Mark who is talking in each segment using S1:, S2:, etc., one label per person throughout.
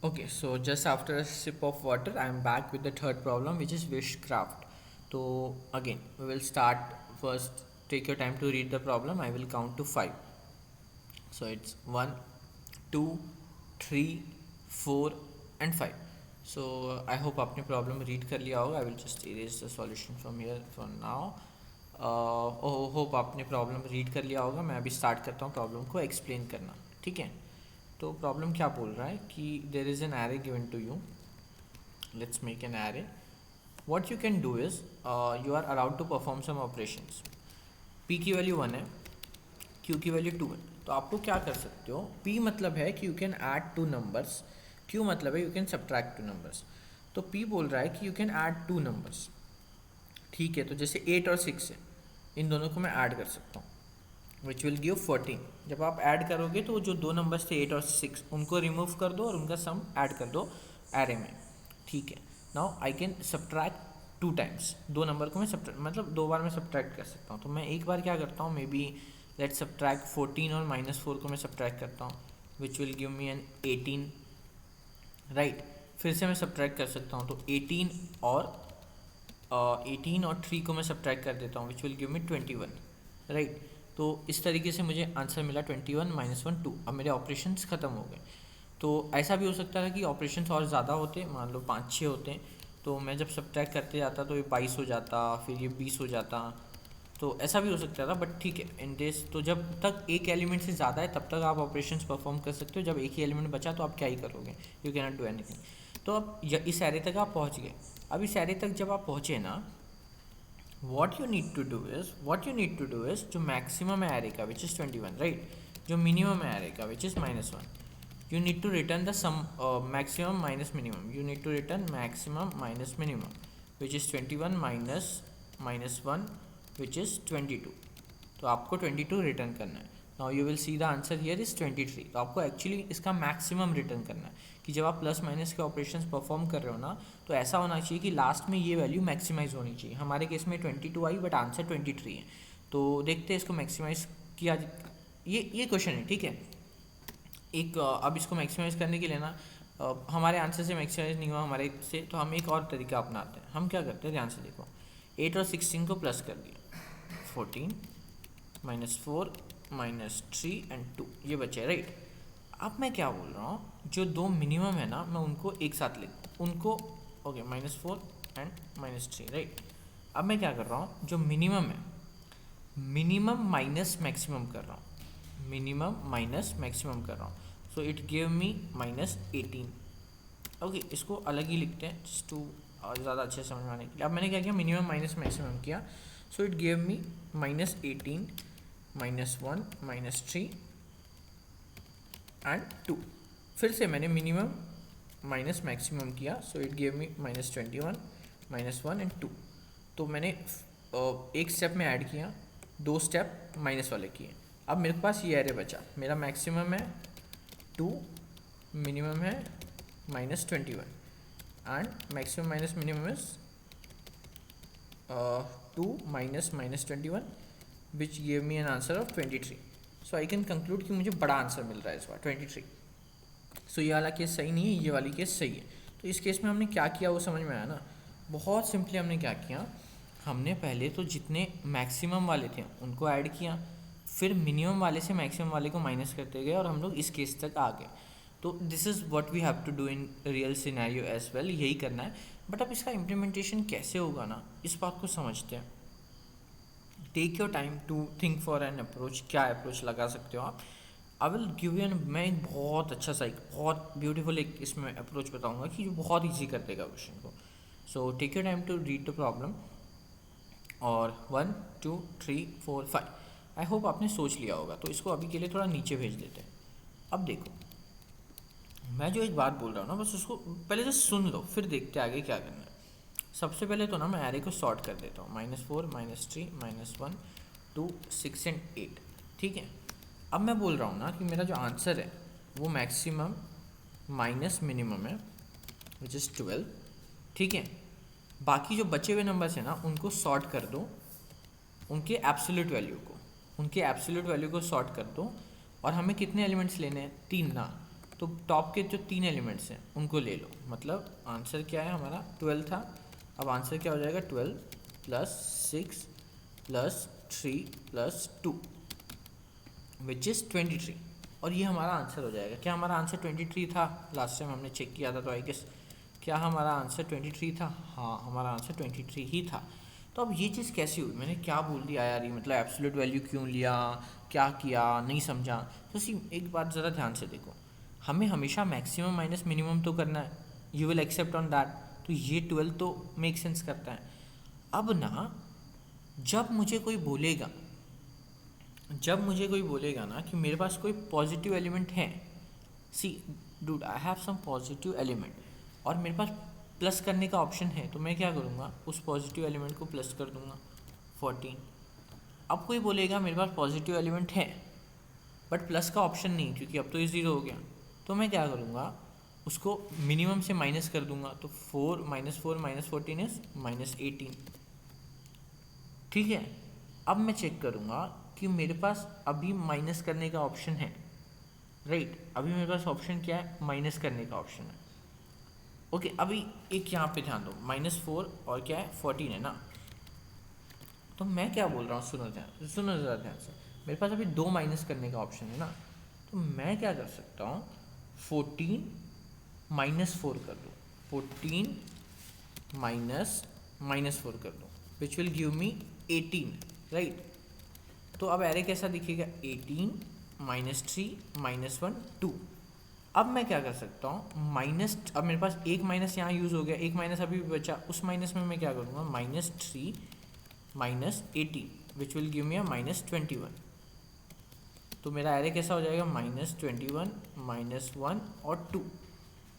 S1: Okay, so just after a sip of water, I am back with the third problem, which is witchcraft. So again, we will start first. Take your time to read the problem. I will count to five. So it's one, two, three, four, and five. So I hope आपने problem read कर लिया होगा. I will just erase the solution from here for now. Hope आपने problem read कर लिया होगा. मैं अभी स्टार्ट करता हूँ प्रॉब्लम को एक्सप्लेन करना. ठीक है. तो प्रॉब्लम क्या बोल रहा है कि there is an array given to you. Let's make an array. What you can do is you are allowed to perform some operations. P की वैल्यू 1 है, क्यू की वैल्यू 2 है. तो आपको क्या कर सकते हो, पी मतलब है कि you can add two numbers, Q मतलब है you can subtract two numbers. तो पी बोल रहा है कि you can add two numbers. ठीक है. तो जैसे 8 और 6 है, इन दोनों को मैं ऐड कर सकता हूँ, विच विल गिव 14. जब आप ऐड करोगे तो जो दो नंबर्स थे 8 और 6 उनको रिमूव कर दो और उनका सम ऐड कर दो एरे में. ठीक है. Now I can subtract 2 times. दो नंबर को मैं मतलब 2 बार मैं सब्ट्रैक्ट कर सकता हूँ. तो मैं एक बार क्या करता हूँ, मे बी लेट्स सब्ट्रैक्ट 14 और -4 को मैं सब्ट्रैक्ट करता हूँ, which will give me an 18. Right. फिर से मैं सब्ट्रैक्ट कर सकता हूँ. तो 18 और 3 को मैं सब्ट्रैक्ट कर देता हूँ, which will give me 21. Right. तो इस तरीके से मुझे आंसर मिला 21 -1 2. अब मेरे ऑपरेशंस ख़त्म हो गए. तो ऐसा भी हो सकता है कि ऑपरेशंस और ज़्यादा होते, मान लो 5-6 होते हैं, तो मैं जब सब्ट्रैक्ट करते जाता तो ये 22 हो जाता, फिर ये 20 हो जाता. तो ऐसा भी हो सकता था. बट ठीक है, इन दिस तो जब तक एक एलिमेंट से ज़्यादा है तब तक आप ऑपरेशंस परफॉर्म कर सकते हो. जब एक ही एलिमेंट बचा तो आप क्या ही करोगे, you can not do anything. तो अब इस एरे तक आप पहुँच गए. अब इस एरे तक जब आप पहुँचे ना, what you need to do is जो मैक्सिमम है एरे का विच इज़ 21, राइट, जो मिनिमम है एरे का which is -1, you need to return the sum maximum minus minimum. You need to return maximum minus minimum, which is 21 minus 1, which is 22. तो आपको 22 return करना है. Now you will see the answer here is 23. तो आपको actually इसका maximum return करना है कि जब आप प्लस माइनस के ऑपरेशंस परफॉर्म कर रहे हो ना, तो ऐसा होना चाहिए कि लास्ट में ये वैल्यू मैक्सिमाइज होनी चाहिए. हमारे केस में 22 आई बट आंसर 23 है. तो देखते हैं इसको मैक्सिमाइज किया. ये क्वेश्चन है. ठीक है. एक अब इसको मैक्सिमाइज़ करने के लिए ना, हमारे आंसर से मैक्सिमाइज नहीं हुआ हमारे से, तो हम एक और तरीका अपनाते हैं. हम क्या करते हैं, ध्यान से देखो. 8 और 16 को प्लस कर दिया, 14 -4 -3 एंड 2 ये बचे, राइट. अब मैं क्या बोल रहा हूँ, जो दो मिनिमम है ना, मैं उनको एक साथ लिख उनको. Okay, -4 and -3, right. अब मैं क्या कर रहा हूँ, जो मिनिमम है, मिनिमम माइनस मैक्सिमम कर रहा हूँ, मिनिमम माइनस मैक्सिमम कर रहा हूँ. So it give me -18. Okay, इसको अलग ही लिखते हैं जस्ट टू ज़्यादा अच्छे से समझ में आने के लिए. अब मैंने क्या किया, मिनिमम माइनस मैक्सिमम किया. So it give me -18 -1 -3 and 2. फिर से मैंने मिनिमम माइनस मैक्सिमम किया. So it give me -21 -1 and 2. तो मैंने एक स्टेप में ऐड किया, 2 स्टेप माइनस वाले किए. अब मेरे पास ये एरे बचा. मेरा मैक्सिमम है 2, मिनिमम है -21 and maximum minus minimum is 2 minus -21, which give me an answer of 23. So I can conclude कि मुझे बड़ा आंसर मिल रहा है इस बार 23. सो ये वाला केस सही नहीं है, ये वाली केस सही है. तो इस केस में हमने क्या किया वो समझ में आया ना. बहुत सिंपली हमने क्या किया, हमने पहले तो जितने मैक्सिमम वाले थे उनको ऐड किया, फिर मिनिमम वाले से मैक्सिमम वाले को माइनस करते गए और हम लोग इस केस तक आ गए. तो this is what we have to do in real scenario as well. यही करना है. बट अब इसका इम्प्लीमेंटेशन कैसे होगा ना, इस बात को समझते हैं. Take your time to think for an approach. क्या अप्रोच लगा सकते हो आप. I will give you an, मैं एक बहुत अच्छा सा, एक बहुत ब्यूटीफुल एक इसमें अप्रोच बताऊंगा कि जो बहुत ईजी कर देगा क्वेश्चन को. So take your time to read the problem. और 1 2 3 4 5 आई होप आपने सोच लिया होगा. तो इसको अभी के लिए थोड़ा नीचे भेज देते हैं. अब देखो, मैं जो एक बात बोल रहा हूँ ना, बस उसको पहले जस्ट सुन लो, फिर देखते आगे क्या करना है. सबसे पहले तो ना मैं एरे को सॉर्ट कर देता हूँ. -4 -3 -1 2 6 एंड 8. ठीक है. अब मैं बोल रहा हूँ ना कि मेरा जो आंसर है वो मैक्सिमम माइनस मिनिमम है, विच इज़ 12. ठीक है. बाकी जो बचे हुए नंबर्स हैं ना, उनको सॉर्ट कर दो, उनके एब्सोल्यूट वैल्यू को सॉर्ट कर दो. और हमें कितने एलिमेंट्स लेने हैं, 3 ना. तो टॉप के जो 3 एलिमेंट्स हैं उनको ले लो, मतलब आंसर क्या है हमारा 12 था। अब आंसर क्या हो जाएगा 12 plus 6 plus 3 plus 2 which is 23, और ये हमारा आंसर हो जाएगा। क्या हमारा आंसर 23 था? लास्ट टाइम हमने चेक किया था, तो आई गेस क्या हमारा आंसर 23 था? हाँ, हमारा आंसर 23 ही था। तो अब ये चीज़ कैसी हुई, मैंने क्या बोल दिया यार, ये मतलब एब्सोल्यूट वैल्यू क्यों लिया, क्या किया, नहीं समझा। तो सी एक बात ज़रा ध्यान से देखो, हमें हमेशा मैक्सिमम माइनस मिनिमम तो करना है, you will except on that. तो ये 12 तो मेक सेंस करता है। अब ना जब मुझे कोई बोलेगा ना कि मेरे पास कोई पॉजिटिव एलिमेंट है, see dude I have some positive element, और मेरे पास प्लस करने का ऑप्शन है, तो मैं क्या करूँगा, उस पॉजिटिव एलिमेंट को प्लस कर दूँगा 14। अब कोई बोलेगा मेरे पास पॉजिटिव एलिमेंट है बट प्लस का ऑप्शन नहीं, क्योंकि अब तो ये 0 हो गया, तो मैं क्या करूँगा, उसको मिनिमम से माइनस कर दूंगा। तो 4 माइनस 14 इज -18। ठीक है, अब मैं चेक करूँगा कि मेरे पास अभी माइनस करने का ऑप्शन है, राइट। अभी मेरे पास ऑप्शन क्या है, माइनस करने का ऑप्शन है। ओके, अभी एक यहाँ पे ध्यान दो, -4 और क्या है 14 है ना। तो मैं क्या बोल रहा हूँ, सुनो ज़रा ध्यान से, मेरे पास अभी 2 माइनस करने का ऑप्शन है ना, तो मैं क्या कर सकता हूँ, 14 -4 कर दूँ, 14 -4 कर दूँ, विच विल गिव मी 18, राइट। तो अब एरे कैसा दिखेगा, 18 -3 -1 2। अब मैं क्या कर सकता हूँ, माइनस, अब मेरे पास एक माइनस यहाँ यूज़ हो गया, एक माइनस अभी भी बचा, उस माइनस में मैं क्या करूँगा, -3 -18 विच विल गिव मी -21। तो मेरा एरे कैसा हो जाएगा, -21 -1 और 2।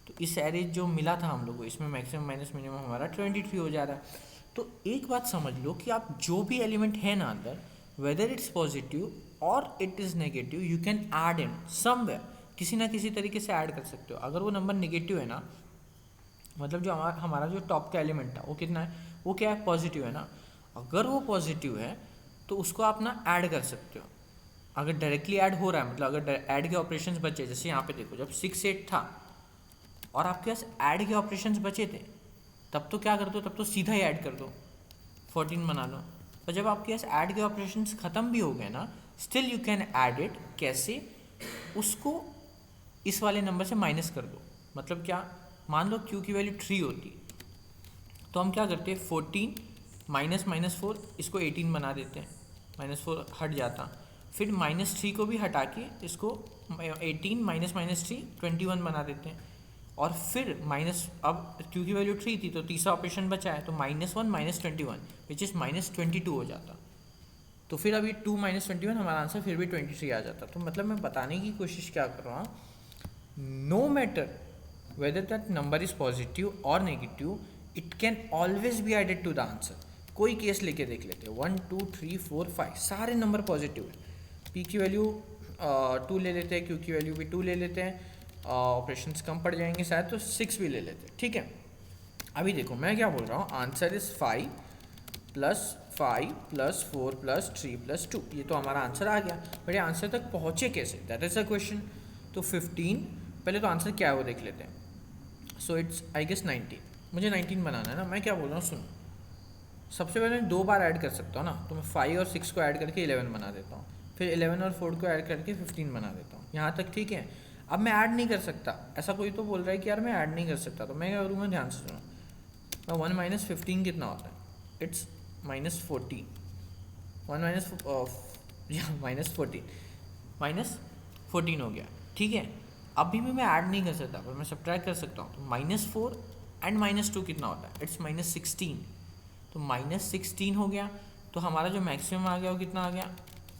S1: तो इस एरे जो मिला था हम लोग को, इसमें मैक्सिमम माइनस मिनिमम हमारा 23 हो जा रहा है। तो एक बात समझ लो कि आप जो भी एलिमेंट है ना अंदर, वेदर इट्स पॉजिटिव और it is negative, you can add in somewhere, किसी ना किसी तरीके से ऐड कर सकते हो। अगर वो नंबर नेगेटिव है ना, मतलब जो हमारा जो टॉप का एलिमेंट था वो कितना है, वो क्या है, पॉजिटिव है ना। अगर वो पॉजिटिव है तो उसको आप ना ऐड कर सकते हो। अगर डायरेक्टली ऐड हो रहा है, मतलब अगर ऐड के ऑपरेशंस बचे, जैसे यहाँ पे देखो, जब 6 8 था और आपके पास ऐड के ऑपरेशंस बचे थे, तब तो क्या कर दो, तब तो सीधा ही ऐड कर दो, 14 बना लो। और जब आपके पास ऐड के ऑपरेशंस ख़त्म भी हो गए ना, still you can add it. कैसे, उसको इस वाले नंबर से माइनस कर दो। मतलब क्या, मान लो क्यू की वैल्यू 3 होती, तो हम क्या करते हैं, 14 -4 इसको 18 बना देते हैं, -4 हट जाता, फिर -3 को भी हटा के इसको 18 -3 21 बना देते हैं, और फिर माइनस, अब क्यू की वैल्यू 3 थी तो तीसरा ऑपरेशन बचा है, तो -1 -21 विच इज़ -22 हो जाता। तो फिर अभी 2 -21 हमारा आंसर फिर भी 23 आ जाता। तो मतलब मैं बताने की कोशिश क्या कर रहा हूँ, no matter whether that number is positive or negative, it can always be added to the answer. कोई केस लेके देख लेते हैं, 1 2 3 4 5 सारे नंबर पॉजिटिव है, पी की वैल्यू 2 ले लेते हैं, क्यू की वैल्यू भी 2 ले लेते हैं, ऑपरेशंस कम पड़ जाएंगे शायद, तो 6 भी ले लेते हैं, ठीक है। अभी देखो मैं क्या बोल रहा हूँ, आंसर इज़ 5 + 5 + 4 + 3 + 2। ये तो हमारा आंसर आ गया, बट ये आंसर तक पहुँचे कैसे, दैट इज़ अ क्वेश्चन। तो 15, पहले तो आंसर क्या है वो देख लेते हैं। सो इट्स आई गेस 19, मुझे 19 बनाना है ना। मैं क्या बोल रहा हूँ, सुनो, सबसे पहले मैं 2 बार ऐड कर सकता हूँ ना, तो मैं 5 और 6 को ऐड करके 11 बना देता हूँ, फिर 11 और 4 को ऐड करके 15 बना देता हूँ, यहाँ तक ठीक है। अब मैं ऐड नहीं कर सकता, ऐसा कोई तो बोल रहा है कि यार मैं ऐड नहीं कर सकता, तो मैं क्या करूँगा, ध्यान से सुनो, 1 - 15 कितना होता है, इट्स -14, 1 -14 हो गया, ठीक है। अभी भी मैं ऐड नहीं कर सकता, पर मैं सब्ट्रैक्ट कर सकता हूँ। तो -4 एंड -2 कितना होता है, इट्स -16, तो -16 हो गया। तो हमारा जो मैक्सिमम आ गया वो कितना आ गया,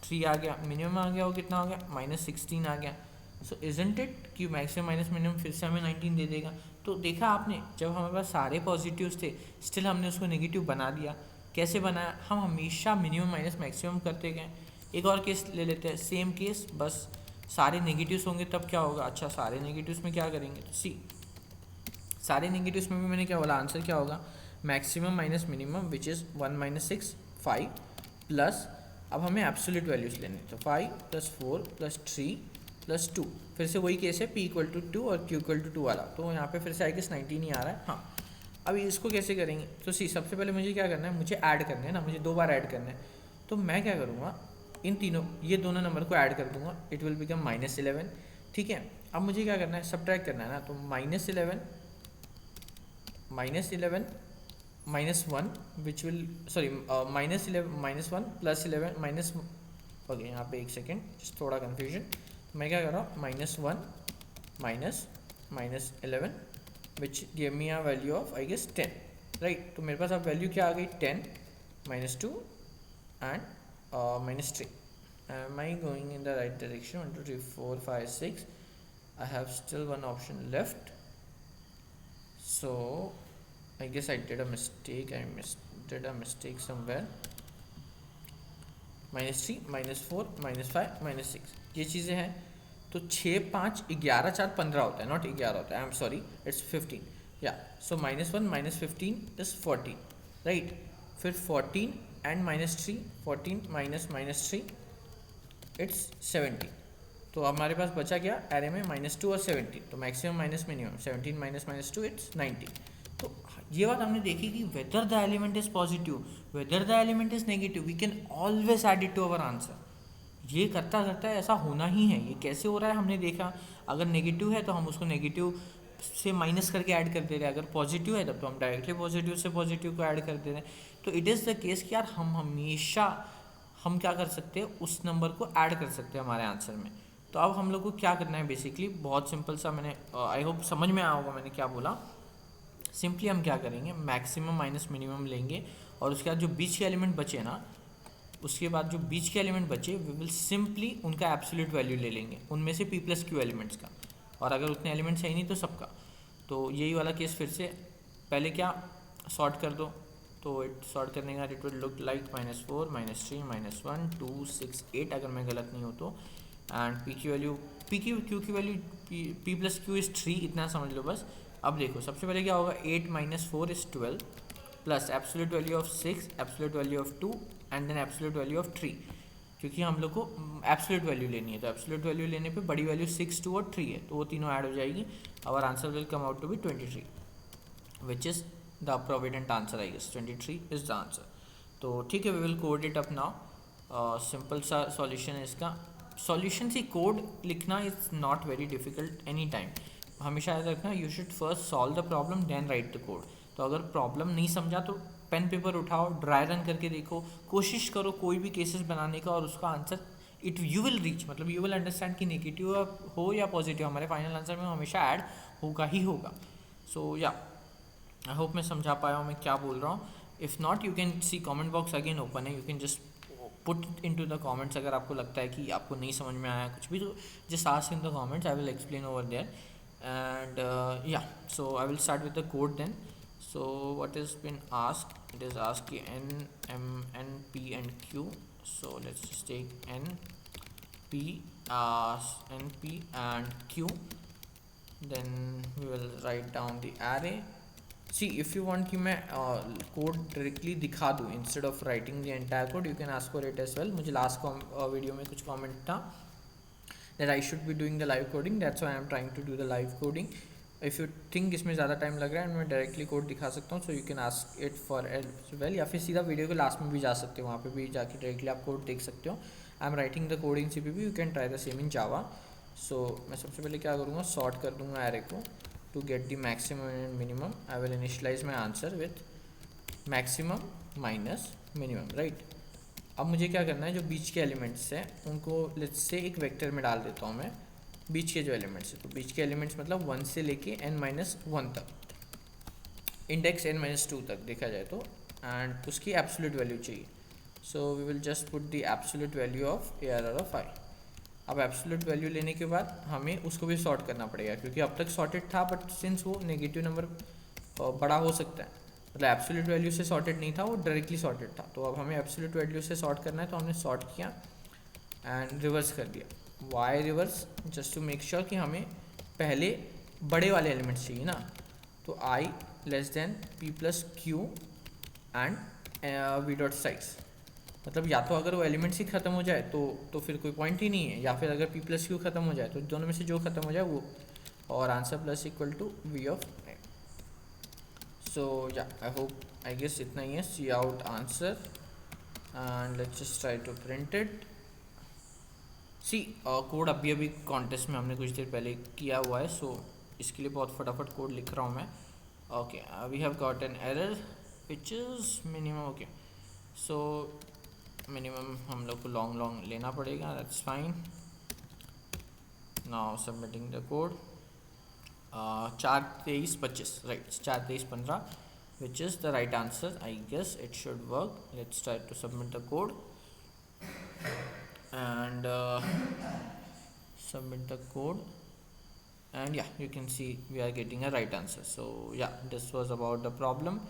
S1: 3 आ गया, मिनिमम आ गया वो कितना हो गया, -16 आ गया। सो इजंट इट कि मैक्सिमम माइनस मिनिमम फिर से हमें 19 दे देगा। तो देखा आपने, जब हमारे पास सारे पॉजिटिव्स थे, स्टिल हमने उसको नेगेटिव बना दिया। कैसे बनाया, हम हमेशा मिनिमम माइनस मैक्सिमम करते गए। एक और केस ले लेते हैं, सेम केस, बस सारे नेगेटिव्स होंगे तब क्या होगा। अच्छा, सारे नेगेटिव्स में क्या करेंगे, तो सी, सारे नेगेटिव्स में भी मैंने क्या बोला, आंसर क्या होगा, maximum minus minimum which is 1 - 6 5 plus, अब हमें एब्सोल्यूट वैल्यूज लेने, तो 5 + 4 + 3 + 2, फिर फिर से वही केस है p इक्वल टू 2 और q इक्वल टू 2 वाला, तो यहाँ पे फिर से आई गेस 19 ही आ रहा है। हाँ, अभी इसको कैसे करेंगे, तो सी सबसे पहले मुझे क्या करना है, मुझे ऐड करना है ना, मुझे 2 बार ऐड करना है। तो मैं क्या करूँगा, इन तीनों ये दोनों नंबर को ऐड कर दूंगा, इट विल बिकम -11। ठीक है, अब मुझे क्या करना है, सब्ट्रैक्ट करना है ना, तो -11 -1 which will sorry -1 plus 11 minus, okay यहाँ पे एक सेकेंड जस्ट थोड़ा कन्फ्यूजन, मैं क्या कर रहा हूँ, -1 -11 which give me a value of I guess 10, right. तो मेरे पास अब वैल्यू क्या आ गई, 10 -2 and -3. Am I going in the right direction? 1 2 3 4 5 6. I have still one option left, so I guess I did a mistake. Did a mistake somewhere. -3 -4 -5 -6 ये चीज़ें हैं। तो 6 5 11 4 15 होता है, नॉट 11 होता है, आई एम सॉरी, इट्स 15। या सो -1 -15 इज 14, राइट। फिर 14 एंड -3, 14 -3 इट्स 17। तो हमारे पास बचा क्या एरे में, -2 और 17, तो मैक्सिमम माइनस मिनिमम, 17 -2 इट्स 19। तो ये बात हमने देखी कि whether the element is positive, whether the element is negative, we can always add it to our answer. ये करता करता ऐसा होना ही है। ये कैसे हो रहा है हमने देखा, अगर नेगेटिव है तो हम उसको नेगेटिव से माइनस करके ऐड कर दे रहे हैं, अगर पॉजिटिव है तब तो हम डायरेक्टली पॉजिटिव से पॉजिटिव को ऐड कर दे रहे हैं। तो इट इज़ द केस कि यार हम हमेशा हम क्या कर सकते हैं, उस नंबर को ऐड कर सकते हैं हमारे आंसर में। तो अब हम लोग को क्या करना है, बेसिकली बहुत सिंपल सा, मैंने आई होप समझ में आया होगा मैंने क्या बोला। सिंपली हम क्या करेंगे, मैक्सिमम माइनस मिनिमम लेंगे और उसके बाद जो बीच के एलिमेंट बचे ना, उसके बाद जो बीच के एलिमेंट बचे वी विल सिंपली उनका एब्सोल्यूट वैल्यू ले लेंगे, उनमें से p+q एलिमेंट्स का, और अगर उतने एलिमेंट्स है ही नहीं तो सबका। तो यही वाला केस फिर से, पहले क्या सॉर्ट कर दो, तो इट सॉर्ट करने का इट विल लुक लाइक -4 -3 -1 2 6 8 अगर मैं गलत नहीं हो तो। एंड p की वैल्यू q की वैल्यू p+q इज़ 3, इतना समझ लो बस। अब देखो सबसे पहले क्या होगा, 8 - 4 is 12 plus absolute value of 6, absolute value of 2 and then absolute value of 3, क्योंकि हम लोग को एब्सोल्यूट वैल्यू लेनी है। तो एब्सोल्यूट वैल्यू लेने पे बड़ी वैल्यू 6, 2 और 3 है, तो वो तीनों ऐड हो जाएगी। Our answer will come out to be 23, which is the provident answer I guess, 23 is the answer. तो ठीक है, we will code it up now. Simple सा सॉल्यूशन है इसका। सॉल्यूशन से कोड लिखना is not very difficult any time. हमेशा याद रखना, you should first solve the problem then write the code. तो अगर प्रॉब्लम नहीं समझा तो पेन पेपर उठाओ, ड्राई रन करके देखो, कोशिश करो कोई भी केसेस बनाने का, और उसका answer it you will reach, मतलब यू विल अंडरस्टैंड कि नेगेटिव हो या पॉजिटिव, हमारे फाइनल आंसर में हमेशा ऐड होगा ही होगा। सो या आई होप मैं समझा पाया हूँ मैं क्या बोल रहा हूँ। If not you can see comment box again open है, you can just put into the comments. अगर आपको लगता है कि आपको नहीं समझ में आया कुछ भी, तो just ask in the comments, I will explain over there. And yeah, so I will start with the code then. So what has been asked, it is asked n, m, n, p and q. So let's just take n, p, and q. Then we will write down the array. See, if you want कि मैं code directly दिखा दूँ instead of writing the entire code, you can ask for it as well. मुझे last video में कुछ comment था that I should be doing the live coding, that's why I am trying to do the live coding. If you think इसमें ज़्यादा time लग रहा है, मैं डायरेक्टली कोड दिखा सकता हूँ, so you can ask it for as well, या फिर सीधा वीडियो के लास्ट में भी जा सकते हो, वहाँ पे भी जाके डायरेक्टली आप कोड देख सकते हो। I am writing the code in CPP, you can try the same in Java. So मैं सबसे पहले क्या करूँगा, सॉर्ट कर दूँगा एरे को to get the maximum and minimum. I will initialise my answer with maximum minus minimum, right. अब मुझे क्या करना है, जो बीच के एलिमेंट्स हैं उनको लेट्स से एक वेक्टर में डाल देता हूँ मैं, बीच के जो एलिमेंट्स हैं। तो बीच के एलिमेंट्स मतलब 1 से लेके n-1 तक, इंडेक्स n-2 तक देखा जाए तो, एंड उसकी एब्सोल्यूट वैल्यू चाहिए। So we will just put the absolute value of ARR of i। अब एब्सोल्यूट वैल्यू लेने के बाद हमें उसको भी सॉर्ट करना पड़ेगा, क्योंकि अब तक सॉर्टेड था, बट सिंस वो नेगेटिव नंबर बड़ा हो सकता है, मतलब एब्सोल्यूट वैल्यू से सॉर्टेड नहीं था, वो डायरेक्टली सॉर्टेड था। तो अब हमें एब्सोल्यूट वैल्यू से सॉर्ट करना है, तो हमने सॉर्ट किया एंड रिवर्स कर दिया। Why reverse, just to make sure कि हमें पहले बड़े वाले एलिमेंट्स चाहिए ना। तो i less than p+q and v dot size. मतलब या तो अगर वो एलिमेंट्स ही ख़त्म हो जाए तो फिर कोई पॉइंट ही नहीं है, या फिर अगर पी प्लस क्यू ख़त्म हो जाए तो दोनों में से जो ख़त्म हो जाए वो, और answer plus equal to V of X. So या आई होप आई गेस इतना ही है। C out answer and let's just try to print it. See code अभी कॉन्टेस्ट में हमने कुछ देर पहले किया हुआ है, सो इसके लिए बहुत फटाफट कोड लिख रहा हूँ मैं। Okay, we have got an error which is minimum. Okay, so minimum हम लोग को लॉन्ग लेना पड़ेगा, that's fine. Now submitting the code. 4-23-25, right, 4-23-15 which is the right answer. I guess it should work. Let's try to submit the code and submit the code, and yeah, you can see we are getting a right answer. So yeah, this was about the problem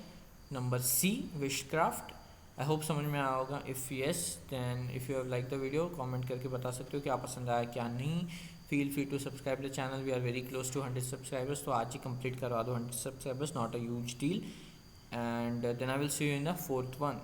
S1: number C, wishcraft. I hope समझ में आया होगा. If yes, then if you have liked the video, comment करके बता सकते हो क्या पसंद आया क्या नहीं. Feel free to subscribe the channel. We are very close to 100 subscribers, तो आज ही complete करवा दो 100 subscribers, not a huge deal. And then I will see you in the fourth one.